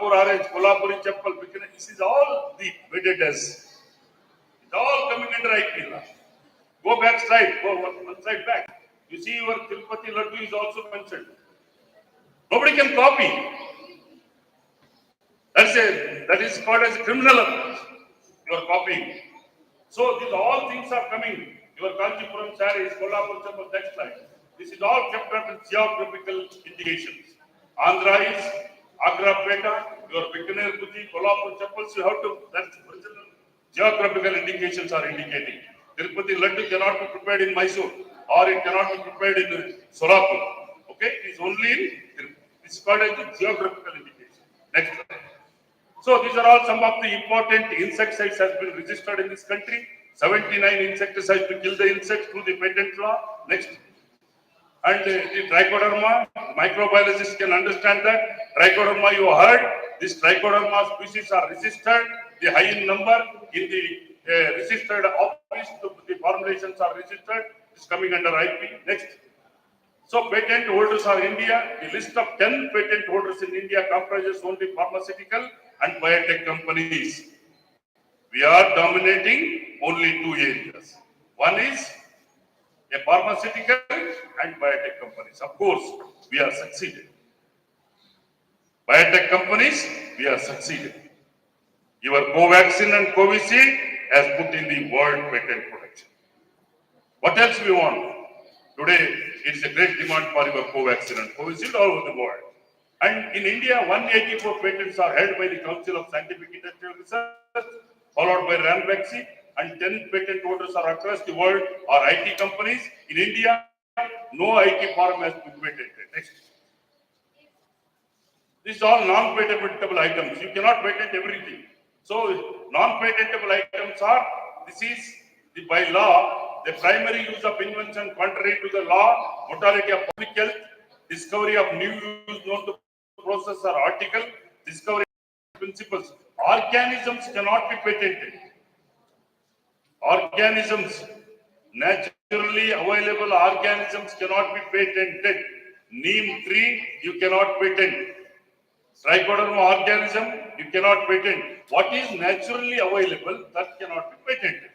Nagpur orange, Kolhapuri chappal, this is all the weighted as. It's all coming under IP law. Go back slide, go one slide back. You see your Tirupati Laddu is also mentioned. Nobody can copy. That is called as a criminal approach. You are copying. So these all things are coming. Your Kanchipuram sarees, Kolhapur chappal, next slide. This is all kept under geographical indications. Andhra is Agra Peta, your Bikaner Buji, Kolhapur chappals, you have to, that's original geographical indications are indicating. Tirupati Laddu cannot be prepared in Mysore or it cannot be prepared in Solapur. Okay, it is only in Tirupati. This is called as the geographical indication. Next slide. So these are all some of the important insecticides has been registered in this country. 79 insecticides to kill the insects through the patent law. Next. And the trichoderma, microbiologists can understand that. Trichoderma, you heard, this trichoderma species are resisted, the high in number, in the resisted office, the formulations are resisted, it's coming under IP. Next. So patent holders are India. The list of 10 patent holders in India comprises only pharmaceutical and biotech companies. We are dominating only two areas. One is a pharmaceutical and biotech companies. Of course, we are succeeded. Biotech companies, we are succeeded. Your Covaxin and Covishield has put in the world patent protection. What else we want? Today, it's a great demand for your Covaxin and Covishield all over the world. And in India, 184 patents are held by the Council of Scientific Industrial Research, followed by Ranbaxy, and 10 patent holders are across the world are IT companies. In India, no IT firm has been patented. Next. These are all non-patentable items. You cannot patent everything. So, non-patentable items are, this is by law, the primary use of invention contrary to the law, modality of public health, discovery of new use known to process or article, discovery principles. Organisms cannot be patented. Organisms, naturally available organisms cannot be patented. Neem tree, you cannot patent. Trichoderma organism, you cannot patent. What is naturally available, that cannot be patented.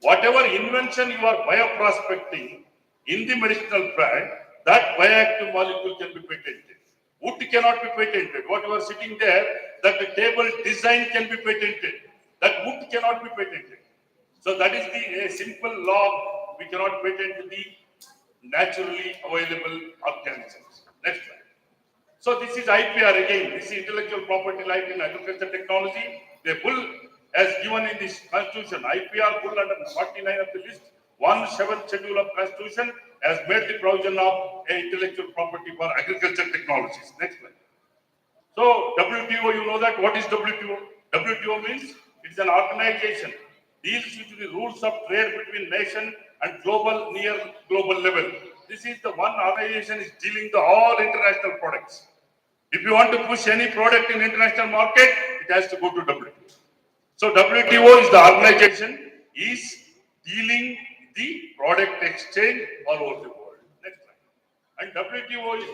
Whatever invention you are bioprospecting in the medicinal plant, that bioactive molecule can be patented. Wood cannot be patented. What you are sitting there, that the table design can be patented. That wood cannot be patented. So that is the simple law. We cannot patent the naturally available organisms. Next slide. So this is IPR again. This is intellectual property right in agriculture technology. The bull as given in this constitution, IPR bull under 49 of the list, 1/7 schedule of constitution has made the provision of intellectual property for agriculture technologies. Next slide. So WTO, you know that. What is WTO? WTO means it's an organization deals with the rules of trade between nation and global, near global level. This is the one organization is dealing the all international products. If you want to push any product in international market, it has to go to WTO. So WTO is the organization is dealing the product exchange all over the world. Next slide. And WTO is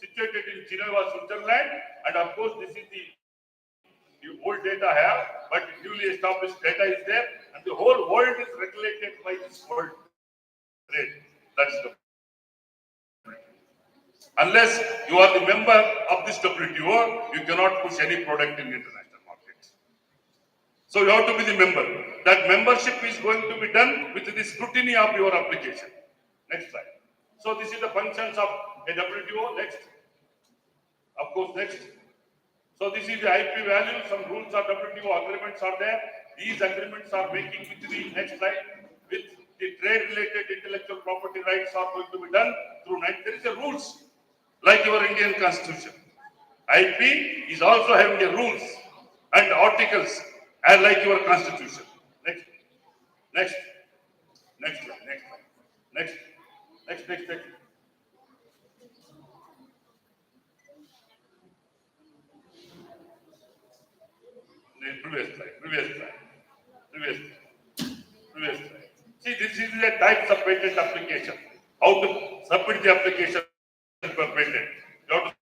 situated in Geneva, Switzerland, and of course this is the old data I have, but newly established data is there, and the whole world is regulated by this world trade. That's the unless you are the member of this WTO, you cannot push any product in international markets. So you have to be the member. That membership is going to be done with the scrutiny of your application. Next slide. So this is the functions of a WTO. Next. Of course, next. So this is the IP value. Some rules of WTO agreements are there. These agreements are making with the next slide. With the trade-related intellectual property rights are going to be done through there is a rules like your Indian Constitution. IP is also having a rules and articles as like your Constitution. Next, next, next slide, next slide, next, next, next, next. Previous slide, previous slide, previous slide, previous slide. See, this is the types of patent application. How to submit the application for patent. You have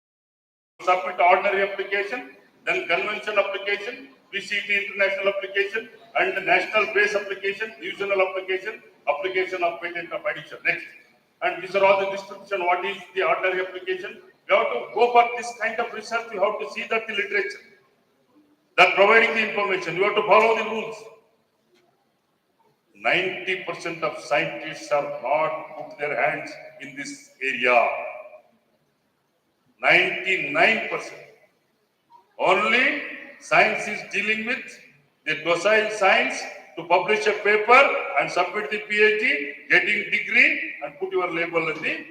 to submit ordinary ordinary application, then convention application, PCT international application, and the national base application, divisional application, application of patent of addition. Next. And these are all the description. What is the ordinary application? You have to go for this kind of research. You have to see that the literature, that providing the information. You have to follow the rules. 90% of scientists have not put their hands in this area. 99%. Only science is dealing with the docile science to publish a paper and submit the PhD, getting degree and put your label in the.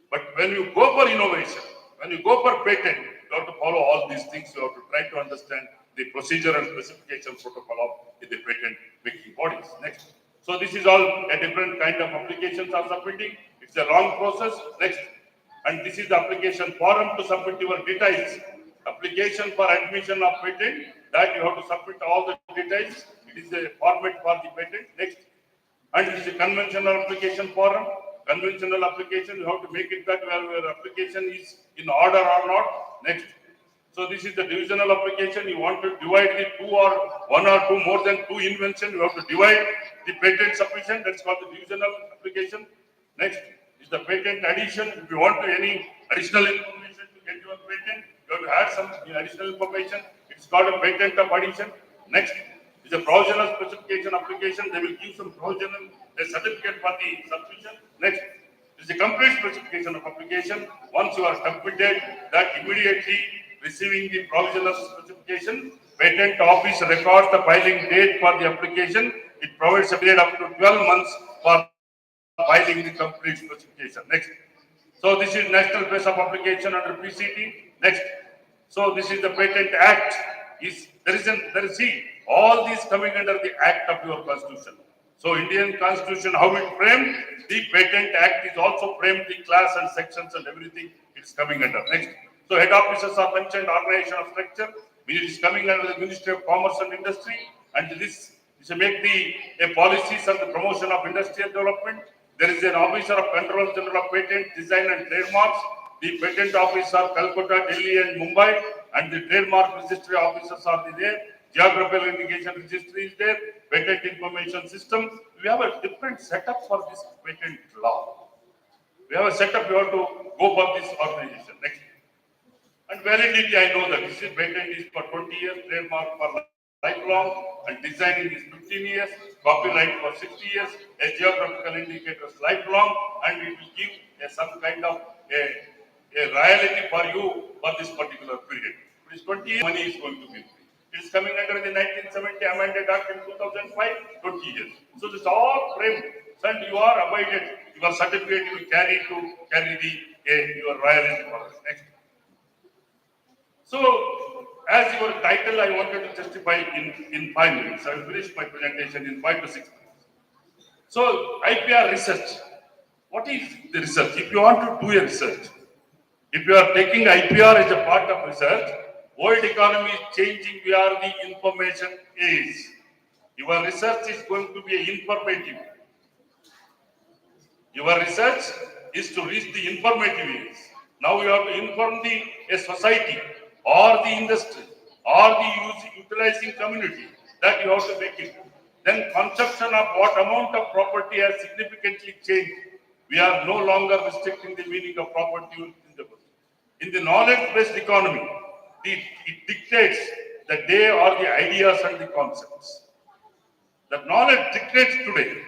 But when you go for innovation, when you go for patent, you have to follow all these things. You have to try to understand the procedure and specification protocol of the patent making bodies. Next. So this is all a different kind of applications are submitting. It's a long process. Next. And this is the application forum to submit your details. Application for admission of patent, that you have to submit all the details. It is a format for the patent. Next. And this is a conventional application forum. Conventional application, you have to make it that your application is in order or not. Next. So this is the divisional application. You want to divide the two or one or two more than two invention. You have to divide the patent submission. That's called the divisional application. Next is the patent addition. If you want to any additional information to get your patent, you have to add some additional information. It's called a patent of addition. Next is a provisional specification application. They will give some provisional a certificate for the submission. Next is the complete specification of application. Once you are completed, that immediately receiving the provisional specification, patent office records the filing date for the application. It provides a period up to 12 months for filing the complete specification. Next. So this is national base of application under PCT. Next. So this is the Patent Act. There is all these coming under the Act of your Constitution. So Indian Constitution, how it framed, the Patent Act is also framed, the class and sections and everything it's coming under. Next. So head offices are mentioned, organization of structure, which is coming under the Ministry of Commerce and Industry, and this to make a policies and the promotion of industrial development. There is an officer of Control General of Patent, Design and Trademarks. The patent office are Calcutta, Delhi and Mumbai, and the trademark registry officers are there. Geographical indication registry is there. Patent information system. We have a different setup for this patent law. We have a setup. You have to go for this organization. Next. And validity, I know that this is patent is for 20 years, trademark for lifelong, and designing is 15 years, copyright for 60 years, a geographical indicator is lifelong, and it will give some kind of a royalty for you for this particular period. It is 20 years, money is going to be free. It is coming under the 1970 Amended Act in 2005, 20 years. So this is all framed, and you are abided. Your certificate you will carry your royalty for us. Next. So, as your title, I wanted to justify in 5 minutes. I will finish my presentation in 5 to 6 minutes. So, IPR research. What is the research? If you want to do a research, if you are taking IPR as a part of research, world economy is changing. We are the information age. Your research is going to be informative. Your research is to reach the informative age. Now you have to inform a society or the industry or the utilizing community that you have to make it. Then conception of what amount of property has significantly changed. We are no longer restricting the meaning of property in the knowledge-based economy. It dictates the day or the ideas and the concepts. The knowledge dictates today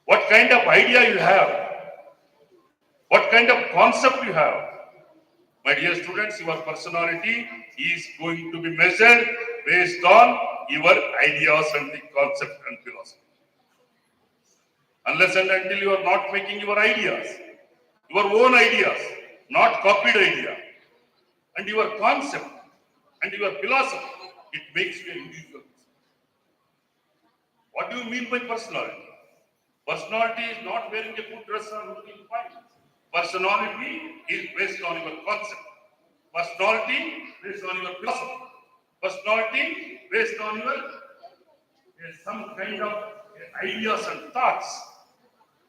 what kind of idea you have, what kind of concept you have. My dear students, your personality is going to be measured based on your ideas and the concept and philosophy. Unless and until you are not making your ideas, your own ideas, not copied idea, and your concept and your philosophy, it makes you an individual. What do you mean by personality? Personality is not wearing a good dress or looking fine. Personality is based on your concept. Personality based on your philosophy. Personality based on your some kind of ideas and thoughts.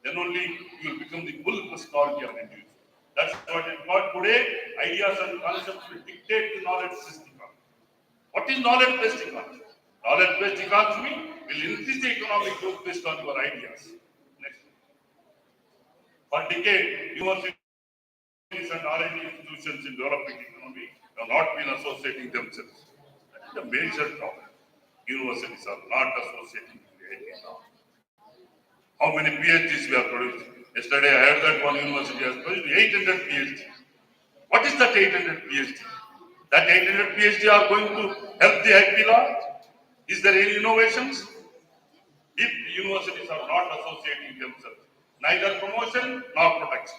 Then only you will become the full personality of an individual. That's what it got today. Ideas and concepts will dictate the knowledge-based economy. What is knowledge-based economy? Knowledge-based economy will increase the economic growth based on your ideas. Next. For decade, universities and R&D institutions in developing economy have not been associating themselves. That is a major problem. Universities are not associating with the IT now. How many PhDs we are producing? Yesterday I heard that one university has produced 800 PhD. What is that 800 PhD? That 800 PhD are going to help the IP law? Is there any innovations? If universities are not associating themselves, neither promotion nor protection.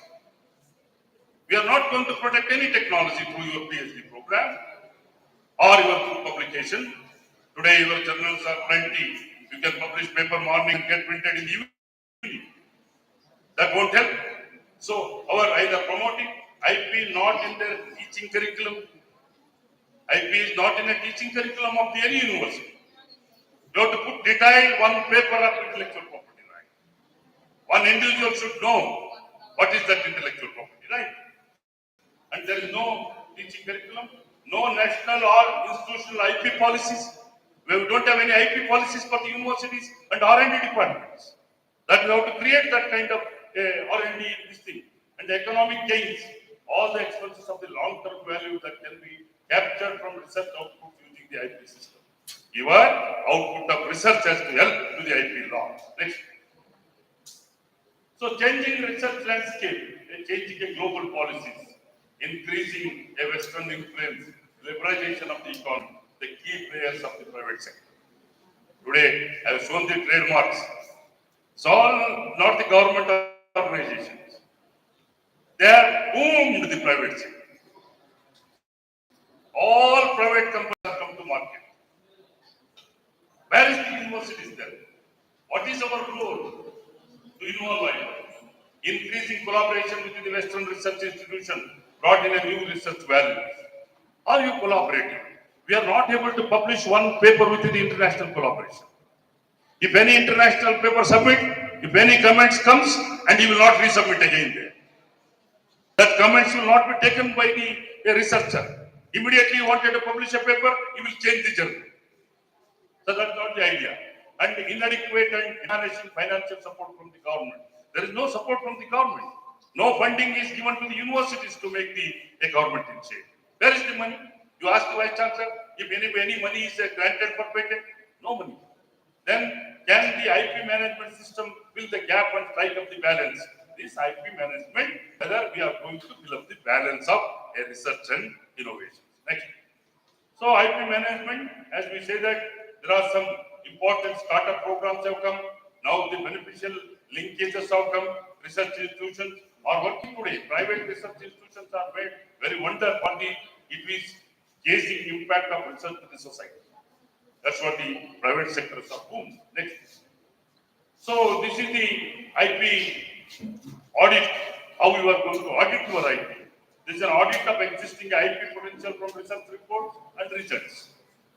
We are not going to protect any technology through your PhD program or your through publication. Today your journals are plenty. You can publish paper morning and get printed in the evening. That won't help. So our either promoting IP not in the teaching curriculum. IP is not in a teaching curriculum of the any university. You have to put detail one paper of intellectual property right. One individual should know what is that intellectual property right. And there is no teaching curriculum, no national or institutional IP policies. We don't have any IP policies for the universities and R&D departments. That we have to create that kind of R&D this thing. And the economic gains, all the expenses of the long-term value that can be captured from research output using the IP system. Your output of research has to help to the IP law. Next. So changing research landscape, changing the global policies, increasing a Western influence, liberalization of the economy, the key players of the private sector. Today, I have shown the trademarks. It's all not the government organizations. They have boomed the private sector. All private companies have come to market. Where is the universities then? What is our role to involve in increasing collaboration within the Western research institution brought in a new research values? Are you collaborating? We are not able to publish one paper within the international collaboration. If any international paper submit, if any comments comes, and he will not resubmit again there. That comments will not be taken by the researcher. Immediately he wanted to publish a paper, he will change the journal. So that's not the idea. And inadequate and inadequate financial support from the government. There is no support from the government. No funding is given to the universities to make the government initiative. Where is the money? You ask the Vice Chancellor, if any money is granted for patent, no money. Then can the IP management system fill the gap and strike up the balance? This IP management, whether we are going to fill up the balance of a research and innovation. Next. So IP management, as we say that there are some important startup programs have come. Now the beneficial linkages have come. Research institutions are working today. Private research institutions are made very wonder for the gauging impact of research to the society. That's what the private sectors are boom. Next. So this is the IP audit. How we are going to audit your IP. This is an audit of existing IP potential from research reports and results.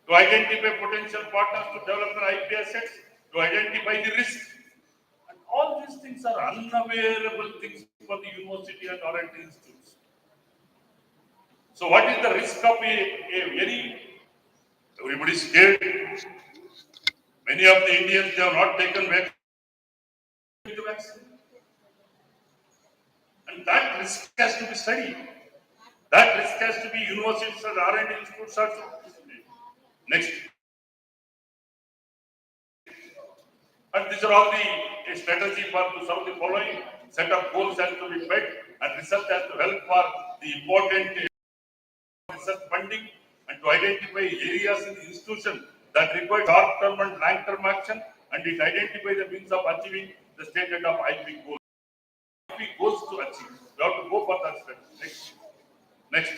To identify potential partners to develop an IP assets, to identify the risk. And all these things are unavailable things for the university and R&D institutes. So what is the risk of everybody is scared. Many of the Indians, they have not taken vaccine. And that risk has to be studied. That risk has to be universities and R&D institutes are to study. Next. And these are all the strategy for to serve the following. Set of goals has to be met and research has to help for the important research funding and to identify areas in the institution that require short-term and long-term action and it identify the means of achieving the stated of IP goals. IP goals to achieve. You have to go for that step. Next.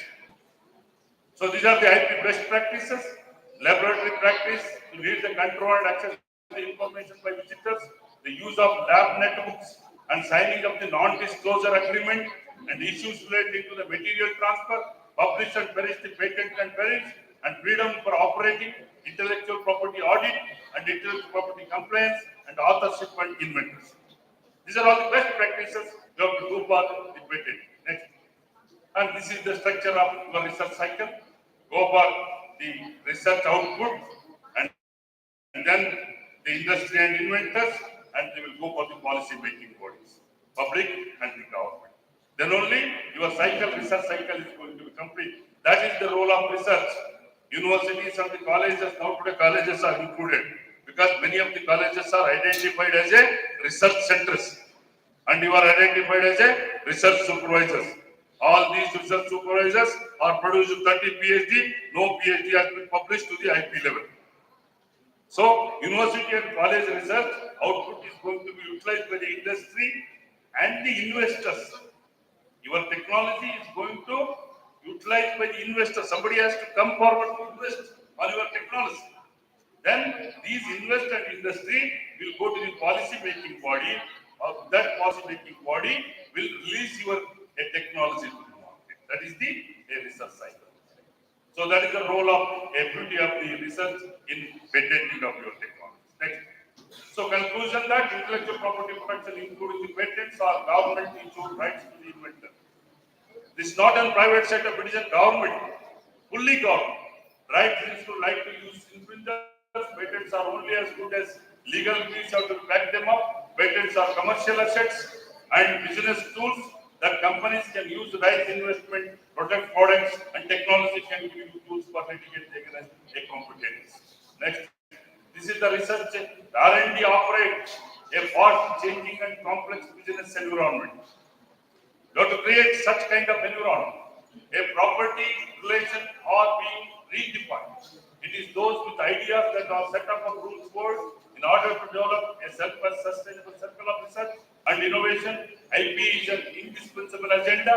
So these are the IP best practices, laboratory practice to lead the control and access to the information by visitors, the use of lab netbooks and signing of the non-disclosure agreement and issues relating to the material transfer, publish and perish the patent and perish, and freedom for operating, intellectual property audit and intellectual property compliance and authorship and inventorship. These are all the best practices you have to do for the patent. Next. And this is the structure of your research cycle. Go for the research output, and then the industry and inventors, and they will go for the policy making bodies, public and the government. Then only your research cycle is going to be complete. That is the role of research. Universities and the colleges, now today colleges are included because many of the colleges are identified as a research centers, and you are identified as a research supervisors. All these research supervisors are produced 30 PhD, no PhD has been published to the IP level. So, university and college research output is going to be utilized by the industry and the investors. Your technology is going to utilize by the investor. Somebody has to come forward to invest on your technology. Then these investor and industry will go to the policy making body. Of that policy making body will release your technology to the market. That is the research cycle. So that is the role of a beauty of the research in patenting of your technology. Next. So conclusion that intellectual property protection, including the patents, are government issued rights to the inventor. This is not a private setup, it is a government, fully government. Right is to like to use infringers. Patents are only as good as legal means have to back them up. Patents are commercial assets and business tools that companies can use to raise investment, protect products, and technology can give you tools for litigate against a competence. Next, this is the research. R&D operates a fast-changing and complex business environment. You have to create such kind of environment. A property relation are being redefined. It is those with ideas that are set up of rules code in order to develop a self-sustainable circle of research and innovation. IP is an indispensable agenda,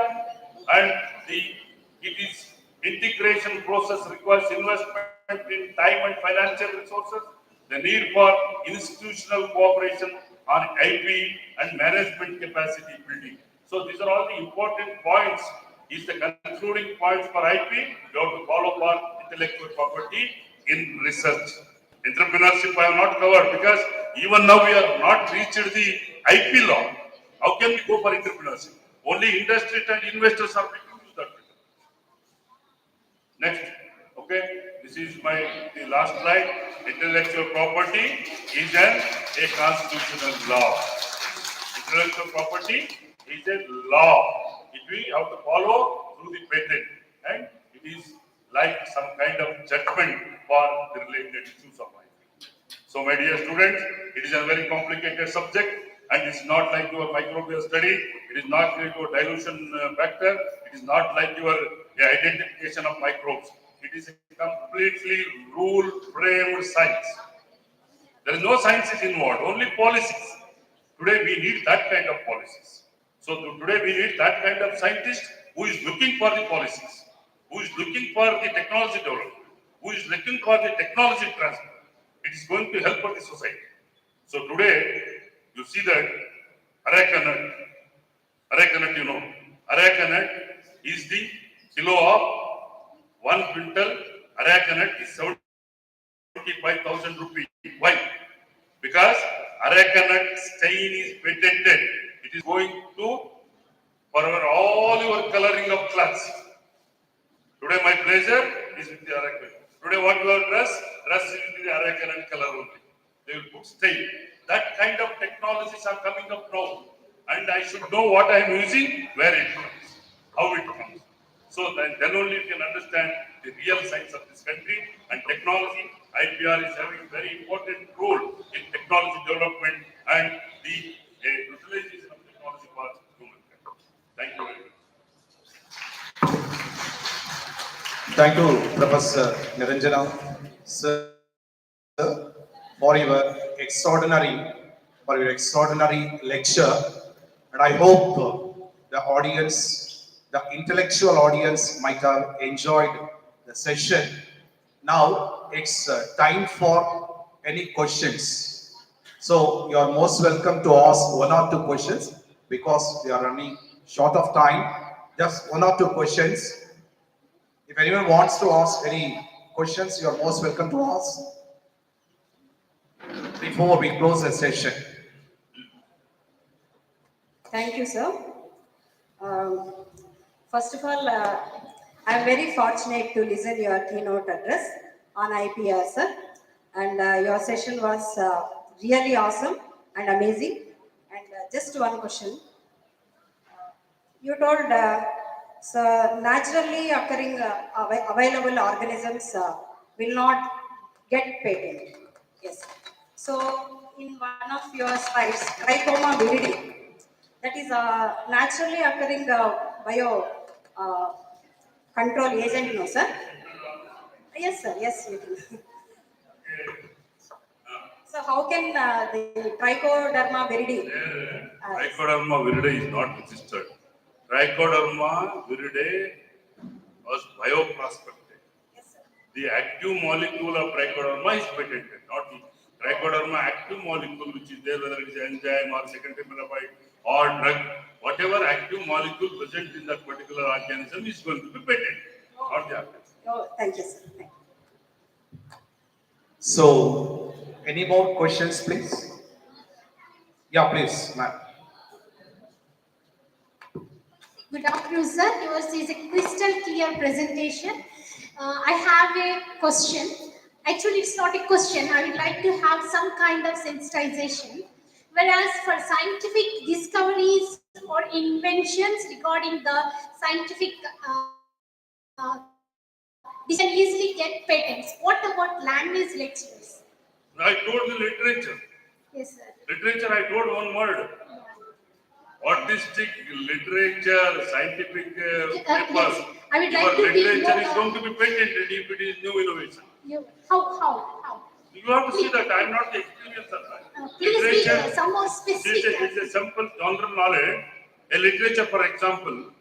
and it is integration process requires investment in time and financial resources. The need for institutional cooperation on IP and management capacity building. So these are all the important points. Is the concluding points for IP. You have to follow for intellectual property in research. Entrepreneurship I have not covered because even now we have not reached the IP law. How can we go for entrepreneurship? Only industry and investors are making use that. Next, okay, this is the last slide. Intellectual property is a constitutional law. Intellectual property is a law. We have to follow through the patent, and it is like some kind of judgment for the related issues of IP. So, my dear students, it is a very complicated subject, and it's not like your microbial study. It is not like your dilution factor. It is not like your identification of microbes. It is a completely rule-framed science. There is no sciences involved, only policies. Today, we need that kind of policies. So today we need that kind of scientist who is looking for the policies, who is looking for the technology development, who is looking for the technology transfer. It is going to help for the society. So today you see that areca nut, areca nut is the kilo of 1 quintal. Areca nut is 75,000 rupees. Why? Because areca nut stain is patented. It is going to forever all your coloring of clothes. Today my pleasure is with the areca. Today what you are dress is with the areca nut color only. They will put stain. That kind of technologies are coming up now. And I should know what I am using, where it comes, how it comes. So then only you can understand the real science of this country and technology. IPR is having a very important role in technology development and the utilization of technology for humankind. Thank you very much. Thank you, Professor Niranjana, sir, for your extraordinary lecture. And I hope the audience, the intellectual audience, might have enjoyed the session. Now it's time for any questions. So you are most welcome to ask 1 or 2 questions because we are running short of time. Just 1 or 2 questions. If anyone wants to ask any questions, you are most welcome to ask before we close the session. Thank you, sir. First of all, I'm very fortunate to listen your keynote address on IPR, sir. And your session was really awesome and amazing. And just one question. You told so naturally occurring available organisms will not get patent. Yes. So in one of your slides, trichoma viridi, that is a naturally occurring bio uh, control agent, no sir? Yes sir, yes you do. So how can the trichoderma viridi? Trichoderma viride is not registered. Trichoderma viride was bioprospected. Yes sir. The active molecule of trichoderma is patented, not the trichoderma active molecule which is there, whether it is enzyme or secondary metabolite or drug, whatever active molecule present in that particular organism is going to be patented, not the active. Oh, thank you sir. Thank you. So, any more questions, please? Yeah, please, ma'am. Good afternoon, sir. Yours is a crystal clear presentation. I have a question. Actually, it's not a question. I would like to have some kind of sensitization. Whereas for scientific discoveries or inventions regarding the scientific this can easily get patents. What about language lectures? I told the literature. Yes, sir. Literature, I told one word. Artistic literature, scientific papers. Yes. I would like Your to be literature more, is going to be patented if it is new innovation. How? You have to see that I am not the experienced of that. Please be some more specific. It's a simple general knowledge. A literature, for example,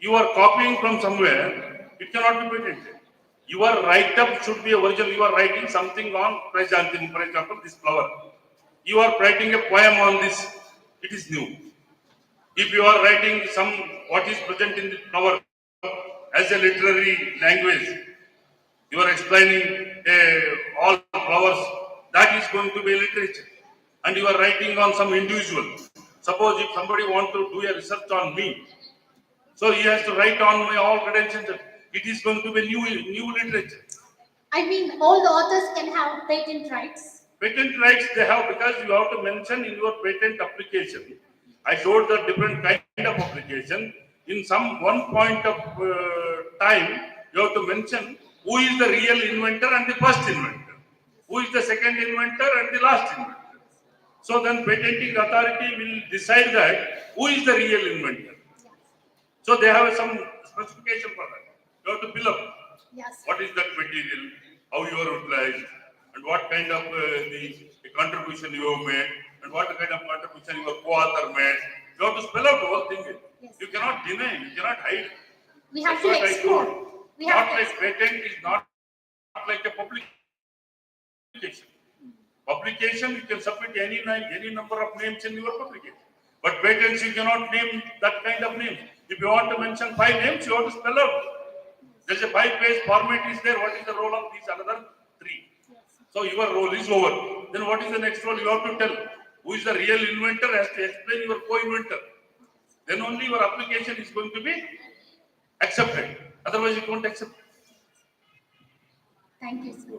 you are copying from somewhere, it cannot be patented. Your write-up should be original. You are writing something on chrysanthemum, for example, this flower. You are writing a poem on this, it is new. If you are writing what is present in the flower as a literary language, you are explaining all flowers, that is going to be literature. And you are writing on some individual. Suppose if somebody wants to do a research on me, so he has to write on my all credentials. It is going to be new literature. I mean, all the authors can have patent rights. Patent rights they have because you have to mention in your patent application. I showed the different kind of application. In some one point of time, you have to mention who is the real inventor and the first inventor, who is the second inventor and the last inventor. So then patenting authority will decide that who is the real inventor. So they have some specification for that. You have to fill up. Yes. What is that material, how you are utilized, and what kind of the contribution you have made, and what kind of contribution your co-author made. You have to spell out the whole thing. Yes. You cannot deny, you cannot hide. We have That's to what I explore. told. We have Not to like patent is not like a publication. Publication, you can submit any number of names in your publication. But patents, you cannot name that kind of name. If you want to mention 5 names, you have to spell out. There's a 5-page format is there. What is the role of these another 3? So your role is over. Then what is the next role? You have to tell who is the real inventor, has to explain your co-inventor. Then only your application is going to be accepted. Otherwise, you won't accept. Thank you, sir.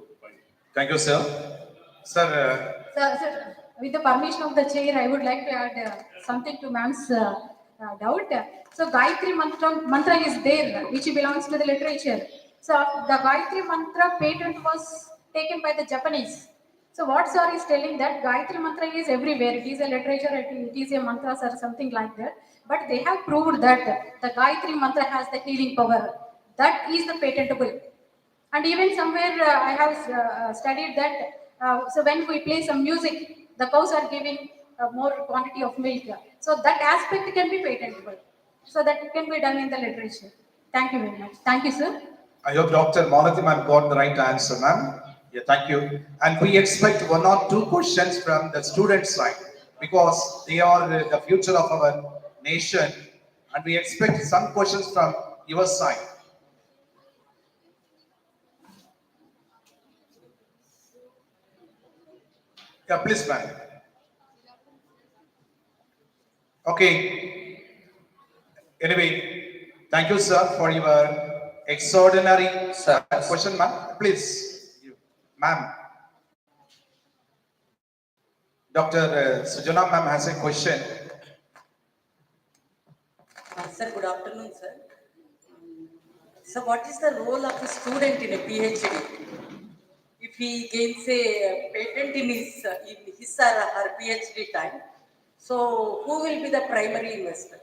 Thank you, sir. Sir, Sir, with the permission of the chair, I would like to add something to ma'am's doubt. So, Gayatri mantra is there, which belongs to the literature. So, the Gayatri mantra patent was taken by the Japanese. So, what sir is telling that Gayatri mantra is everywhere. It is a literature, it is a mantra or something like that. But they have proved that the Gayatri mantra has the healing power. That is the patentable. And even somewhere I have studied that so when we play some music, the cows are giving more quantity of milk. So that aspect can be patentable. So that can be done in the literature. Thank you very much. Thank you, sir. I hope Dr. Monati ma'am got the right answer, ma'am. Yeah, thank you. And we expect 1 or 2 questions from the student side because they are the future of our nation. And we expect some questions from your side. Yeah, please, ma'am. Okay. Anyway, Thank you, sir, for your extraordinary question, ma'am. Please, ma'am. Dr. Sujana ma'am has a question. Sir, good afternoon, sir. So, what is the role of a student in a PhD? If he gains a patent in his or her PhD time, so who will be the primary investor?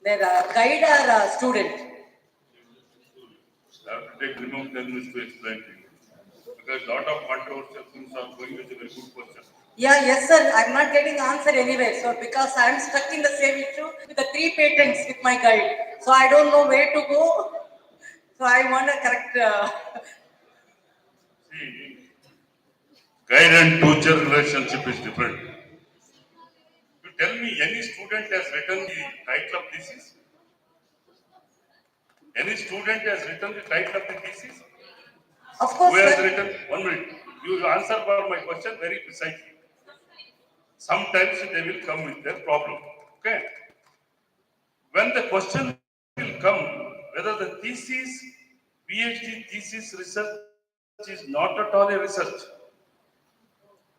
The guide or student? I have to take minimum 10 minutes to explain to you. Because a lot of controversial things are going with a very good question. Yeah, yes, sir. I'm not getting answer anywhere. So, because I'm stuck in the same issue with the 3 patents with my guide. So, I don't know where to go. So, I want to correct. See, guide and teacher relationship is different. You tell me any student has written the title of thesis? Any student has written the title of the thesis? Of course, Who has sir. written? 1 minute. You will answer for my question very precisely. Sometimes they will come with their problem. Okay. When the question will come, whether the thesis, PhD thesis research is not at all a research.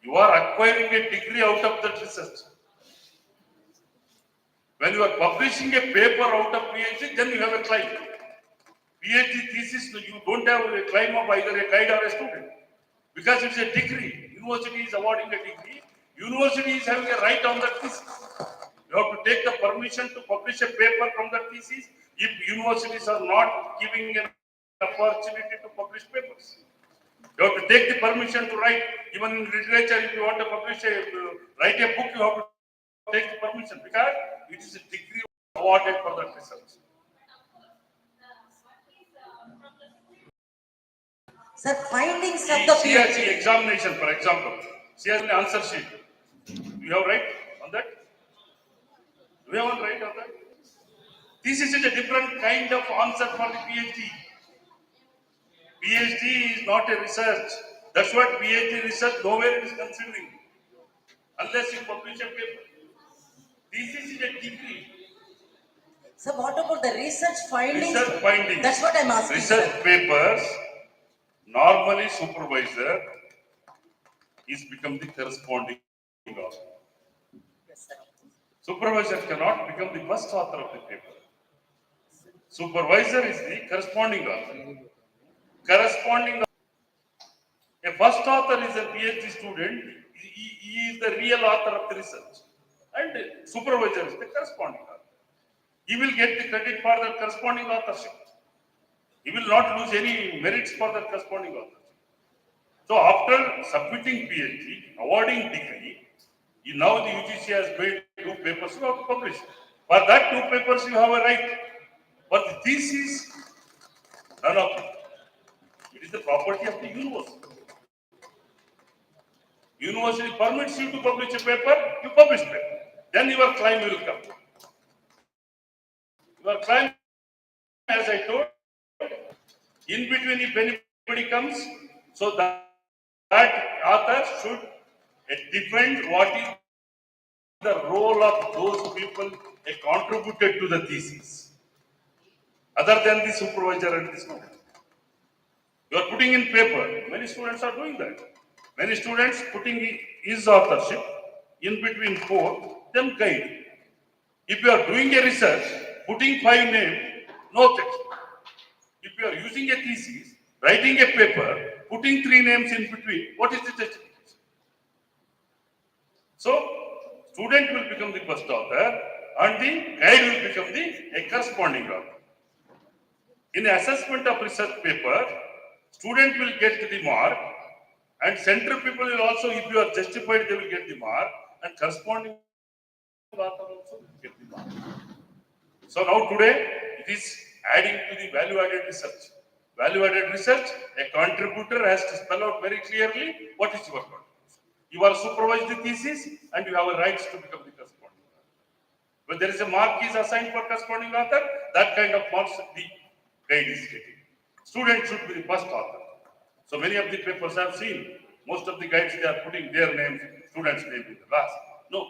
You are acquiring a degree out of that research. When you are publishing a paper out of PhD, then you have a claim. PhD thesis, you don't have a claim of either a guide or a student. Because it's a degree. University is awarding a degree. University is having a right on that thesis. You have to take the permission to publish a paper from that thesis if universities are not giving an opportunity to publish papers. You have to take the permission to write. Even in literature, if you want to publish write a book, you have to take the permission because it is a degree awarded for that research. Sir, findings of the CRC PhD. examination, for example, CRC answer sheet. You have right on that? Do you have one right on that? This is a different kind of answer for the PhD. PhD is not a research. That's what PhD research nowhere is considering. Unless you publish a paper. This is a degree. So what about the research findings? Research findings. That's what I'm asking. Research Sir. papers, normally supervisor is become the corresponding author. Yes, sir. Supervisor cannot become the first author of the paper. Supervisor is the corresponding author. Corresponding a first author is a PhD student. He is the real author of the research, and supervisor is the corresponding author. He will get the credit for the corresponding authorship. He will not lose any merits for the corresponding authorship. So after submitting PhD, awarding degree, now the UGC has made 2 papers you have to publish. For that 2 papers you have a right. But the thesis, none of it. It is the property of the university. University permits you to publish a paper, you publish paper. Then your claim will come. Your claim, as I told, in between if anybody comes, so that author should defend what is the role of those people contributed to the thesis, other than the supervisor and the student. You are putting in paper. Many students are doing that. Many students putting his authorship in between 4, then guide. If you are doing a research, putting 5 names, no objection. If you are using a thesis, writing a paper, putting 3 names in between, what is the justification? So, student will become the first author and the guide will become a corresponding author. In the assessment of research paper, student will get the mark and center people will also, if you are justified, they will get the mark and corresponding author also will get the mark. So now today, it is adding to the value-added research. Value-added research, a contributor has to spell out very clearly what is your contribution. You are supervised the thesis and you have a right to become the corresponding author. When there is a mark is assigned for corresponding author, that kind of marks the guide is getting. Student should be the first author. So many of the papers I have seen, most of the guides they are putting their names, students' name in the last. No,